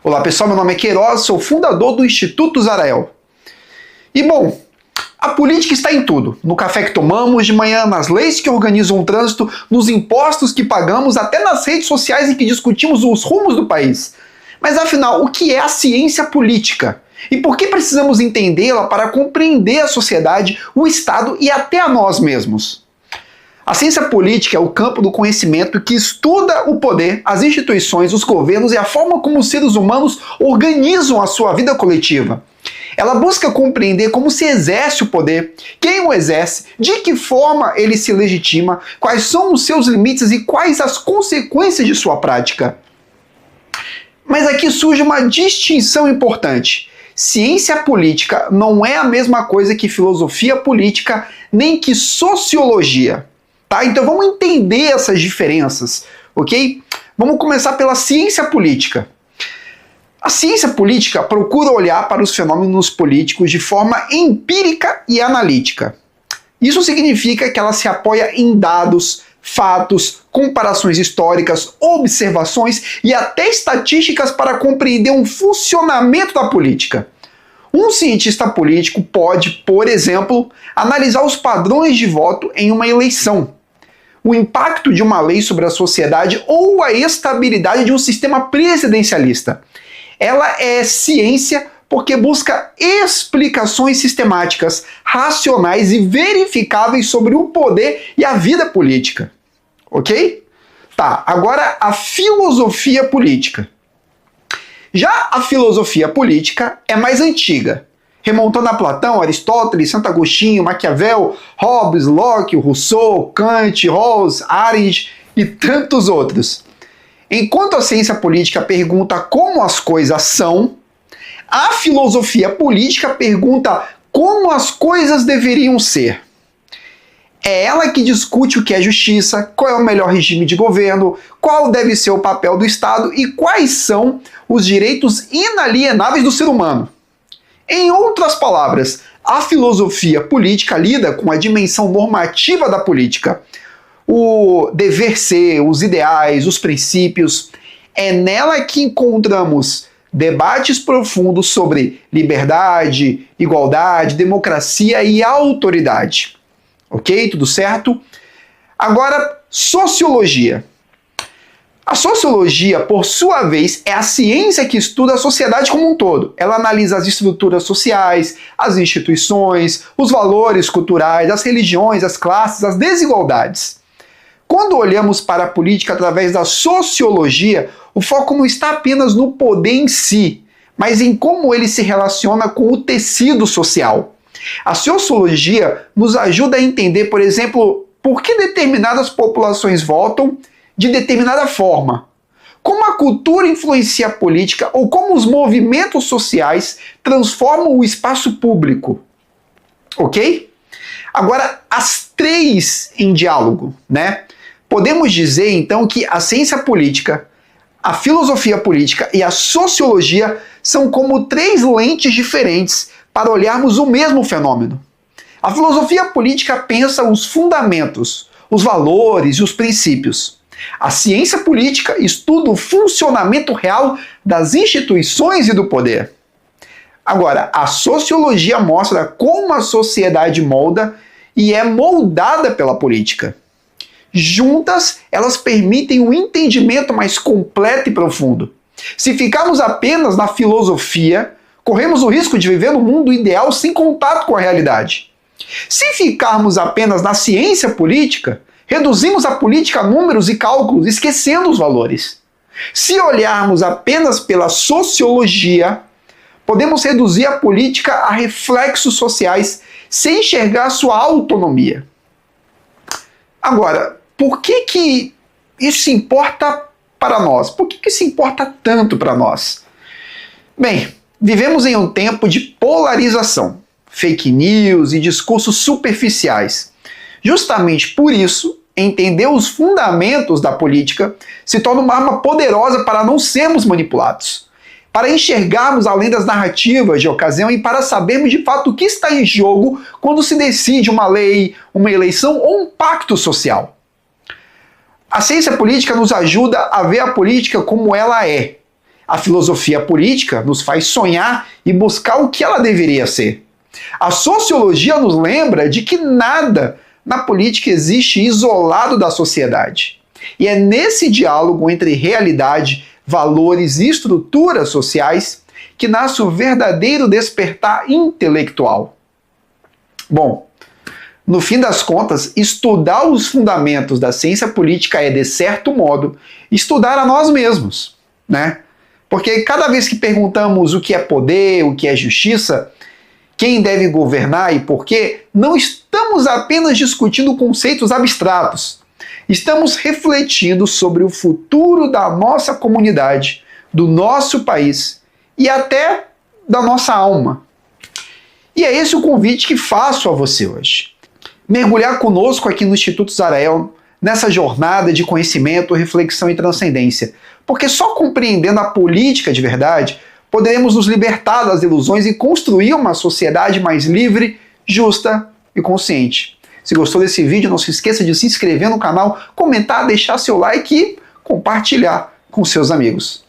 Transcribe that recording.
Olá pessoal, meu nome é Queiroz, sou fundador do Instituto Zarael. E bom, a política está em tudo, no café que tomamos de manhã, nas leis que organizam o trânsito, nos impostos que pagamos, até nas redes sociais em que discutimos os rumos do país. Mas afinal, o que é a ciência política? E por que precisamos entendê-la para compreender a sociedade, o Estado e até a nós mesmos? A ciência política é o campo do conhecimento que estuda o poder, as instituições, os governos e a forma como os seres humanos organizam a sua vida coletiva. Ela busca compreender como se exerce o poder, quem o exerce, de que forma ele se legitima, quais são os seus limites e quais as consequências de sua prática. Mas aqui surge uma distinção importante. Ciência política não é a mesma coisa que filosofia política, nem que sociologia. Tá? Então vamos entender essas diferenças, ok? Vamos começar pela ciência política. A ciência política procura olhar para os fenômenos políticos de forma empírica e analítica. Isso significa que ela se apoia em dados, fatos, comparações históricas, observações e até estatísticas para compreender um funcionamento da política. Um cientista político pode, por exemplo, analisar os padrões de voto em uma eleição, o impacto de uma lei sobre a sociedade ou a estabilidade de um sistema presidencialista. Ela é ciência porque busca explicações sistemáticas, racionais e verificáveis sobre o poder e a vida política. Ok? Tá, agora a filosofia política. Já a filosofia política é mais antiga, remontando a Platão, Aristóteles, Santo Agostinho, Maquiavel, Hobbes, Locke, Rousseau, Kant, Rawls, Arendt e tantos outros. Enquanto a ciência política pergunta como as coisas são, a filosofia política pergunta como as coisas deveriam ser. É ela que discute o que é justiça, qual é o melhor regime de governo, qual deve ser o papel do Estado e quais são os direitos inalienáveis do ser humano. Em outras palavras, a filosofia política lida com a dimensão normativa da política. O dever ser, os ideais, os princípios. É nela que encontramos debates profundos sobre liberdade, igualdade, democracia e autoridade. Ok? Tudo certo? Agora, sociologia. A sociologia, por sua vez, é a ciência que estuda a sociedade como um todo. Ela analisa as estruturas sociais, as instituições, os valores culturais, as religiões, as classes, as desigualdades. Quando olhamos para a política através da sociologia, o foco não está apenas no poder em si, mas em como ele se relaciona com o tecido social. A sociologia nos ajuda a entender, por exemplo, por que determinadas populações votam de determinada forma, como a cultura influencia a política ou como os movimentos sociais transformam o espaço público. Ok? Agora, as três em diálogo, né? Podemos dizer, então, que a ciência política, a filosofia política e a sociologia são como três lentes diferentes para olharmos o mesmo fenômeno. A filosofia política pensa os fundamentos, os valores e os princípios. A ciência política estuda o funcionamento real das instituições e do poder. Agora, a sociologia mostra como a sociedade molda e é moldada pela política. Juntas, elas permitem um entendimento mais completo e profundo. Se ficarmos apenas na filosofia, corremos o risco de viver no mundo ideal sem contato com a realidade. Se ficarmos apenas na ciência política, reduzimos a política a números e cálculos, esquecendo os valores. Se olharmos apenas pela sociologia, podemos reduzir a política a reflexos sociais sem enxergar sua autonomia. Agora, por que isso importa para nós? Por que isso importa tanto para nós? Bem, vivemos em um tempo de polarização, fake news e discursos superficiais. Justamente por isso, entender os fundamentos da política se torna uma arma poderosa para não sermos manipulados, para enxergarmos além das narrativas de ocasião e para sabermos de fato o que está em jogo quando se decide uma lei, uma eleição ou um pacto social. A ciência política nos ajuda a ver a política como ela é, A filosofia política nos faz sonhar e buscar o que ela deveria ser. A sociologia nos lembra de que nada na política existe isolado da sociedade. E é nesse diálogo entre realidade, valores e estruturas sociais que nasce o verdadeiro despertar intelectual. Bom, no fim das contas, estudar os fundamentos da ciência política é, de certo modo, estudar a nós mesmos, né? Porque cada vez que perguntamos o que é poder, o que é justiça, quem deve governar e por quê, não estamos apenas discutindo conceitos abstratos. Estamos refletindo sobre o futuro da nossa comunidade, do nosso país e até da nossa alma. E é esse o convite que faço a você hoje. Mergulhar conosco aqui no Instituto Zarael, nessa jornada de conhecimento, reflexão e transcendência. Porque só compreendendo a política de verdade, poderemos nos libertar das ilusões e construir uma sociedade mais livre, justa e consciente. Se gostou desse vídeo, não se esqueça de se inscrever no canal, comentar, deixar seu like e compartilhar com seus amigos.